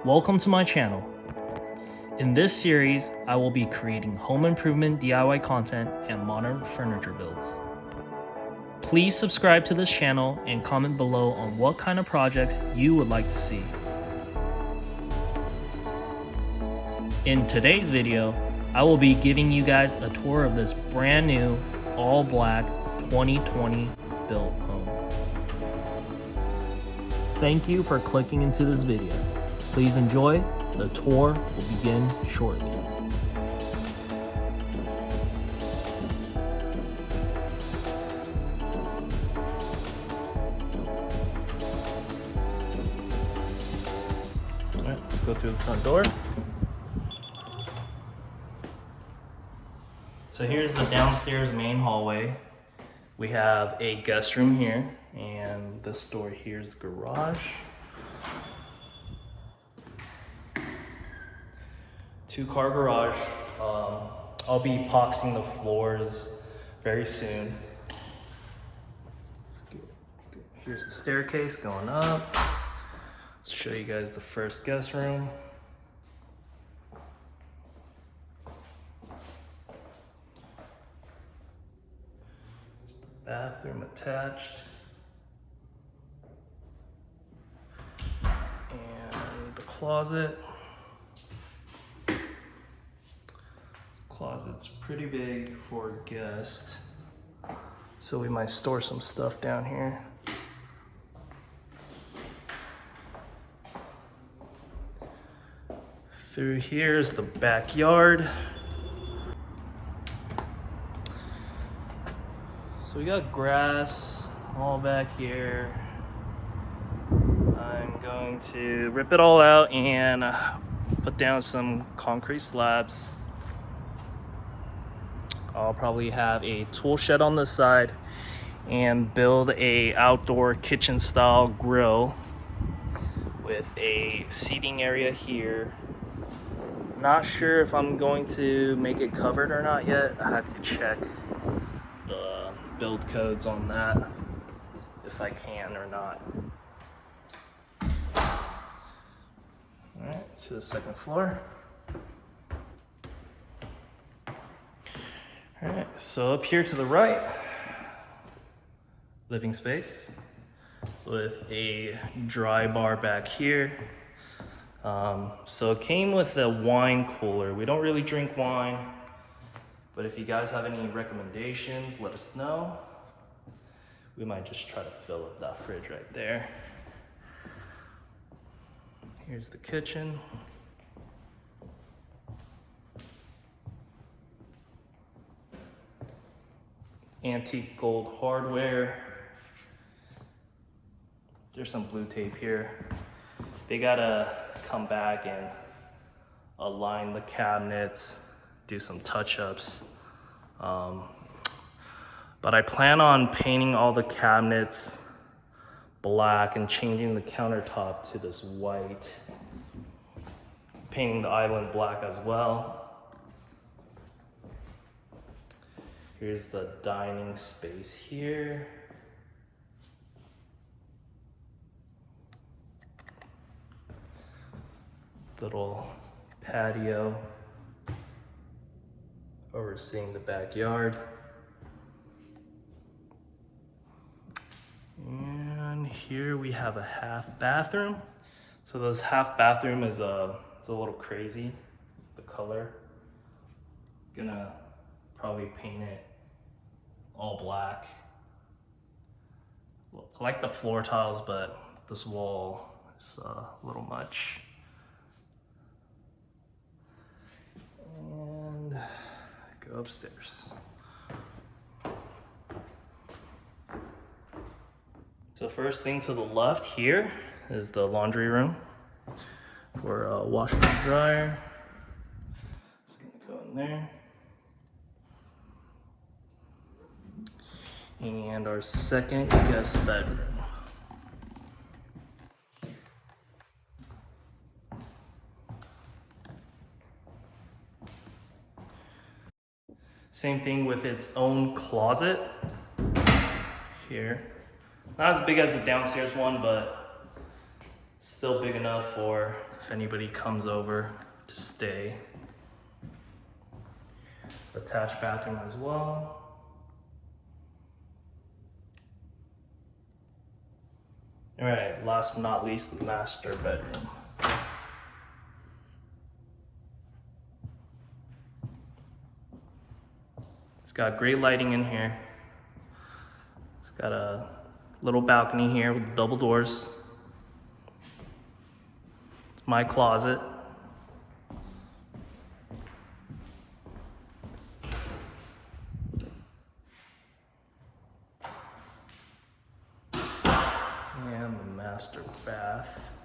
Welcome to my channel. In this series, I will be creating home improvement DIY content and modern furniture builds. Please subscribe to this channel and comment below on what kind of projects you would like to see. In today's video, I will be giving you guys a tour of this brand new all black 2020 built home. Thank you for clicking into this video. Please enjoy. The tour will begin shortly. All right, let's go through the front door. So here's the downstairs main hallway. We have a guest room here, and this door here is the garage. 2-car garage. I'll be epoxying the floors very soon. Here's the staircase going up. Let's show you guys the first guest room. There's the bathroom attached. And the closet. Closet's pretty big for a guest, so we might store some stuff down here. Through here is the backyard. So we got grass all back here. I'm going to rip it all out and put down some concrete slabs. I'll probably have a tool shed on this side and build a outdoor kitchen style grill with a seating area here. Not sure if I'm going to make it covered or not yet. I have to check the build codes on that, if I can or not. All right, to the second floor. All right, so up here to the right, living space with a dry bar back here. So it came with a wine cooler. We don't really drink wine, but if you guys have any recommendations, let us know. We might just try to fill up that fridge right there. Here's the kitchen. Antique gold hardware. There's some blue tape here. They gotta come back and align the cabinets, do some touch-ups. But I plan on painting all the cabinets black and changing the countertop to this white. Painting the island black as well. Here's the dining space here. Little patio overseeing the backyard. And here we have a half bathroom. So this half bathroom is it's a little crazy, the color. Gonna probably paint it all black. I like the floor tiles, but this wall is a little much. And go upstairs. So first thing to the left here is the laundry room for a washer and dryer. It's gonna go in there. And our second guest bedroom. Same thing with its own closet here. Not as big as the downstairs one, but Still big enough for if anybody comes over to stay. Attached bathroom as well. All right, last but not least, the master bedroom. It's got great lighting in here. It's got a little balcony here with double doors. It's my closet. And the master bath.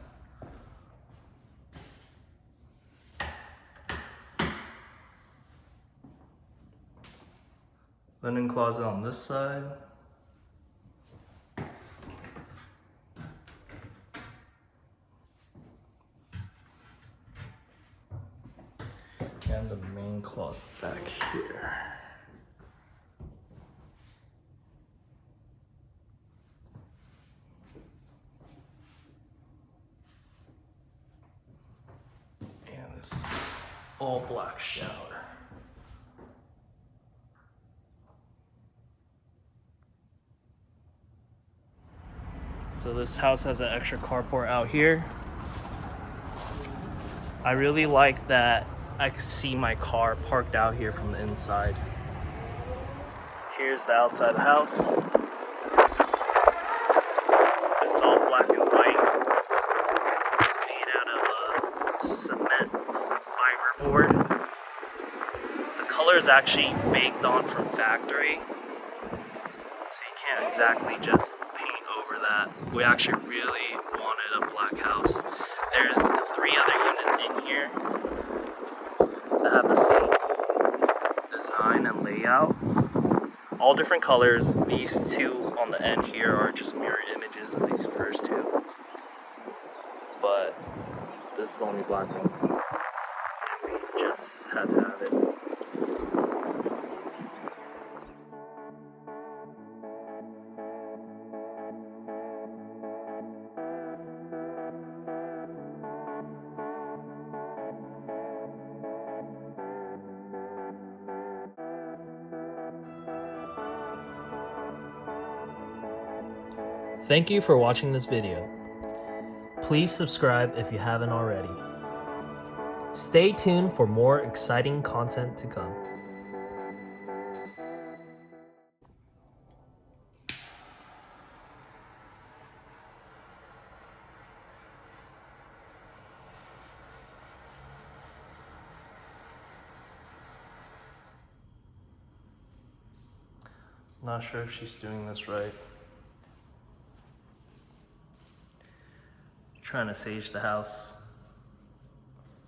Linen closet on this side. And the main closet back here. And this all black shower. So this house has an extra carport out here. I really like that I can see my car parked out here from the inside. Here's the outside of the house. It's all black and white. It's made out of cement fiberboard. The color is actually baked on from factory, so you can't exactly just paint over that. We actually really wanted a black house. There's 3 other units in here that have the same design and layout. All different colors. These 2 on the end here are just mirror images of these first 2. But this is the only black one. We just had to have it. Thank you for watching this video. Please subscribe if you haven't already. Stay tuned for more exciting content to come. Not sure if she's doing this right. Trying to sage the house.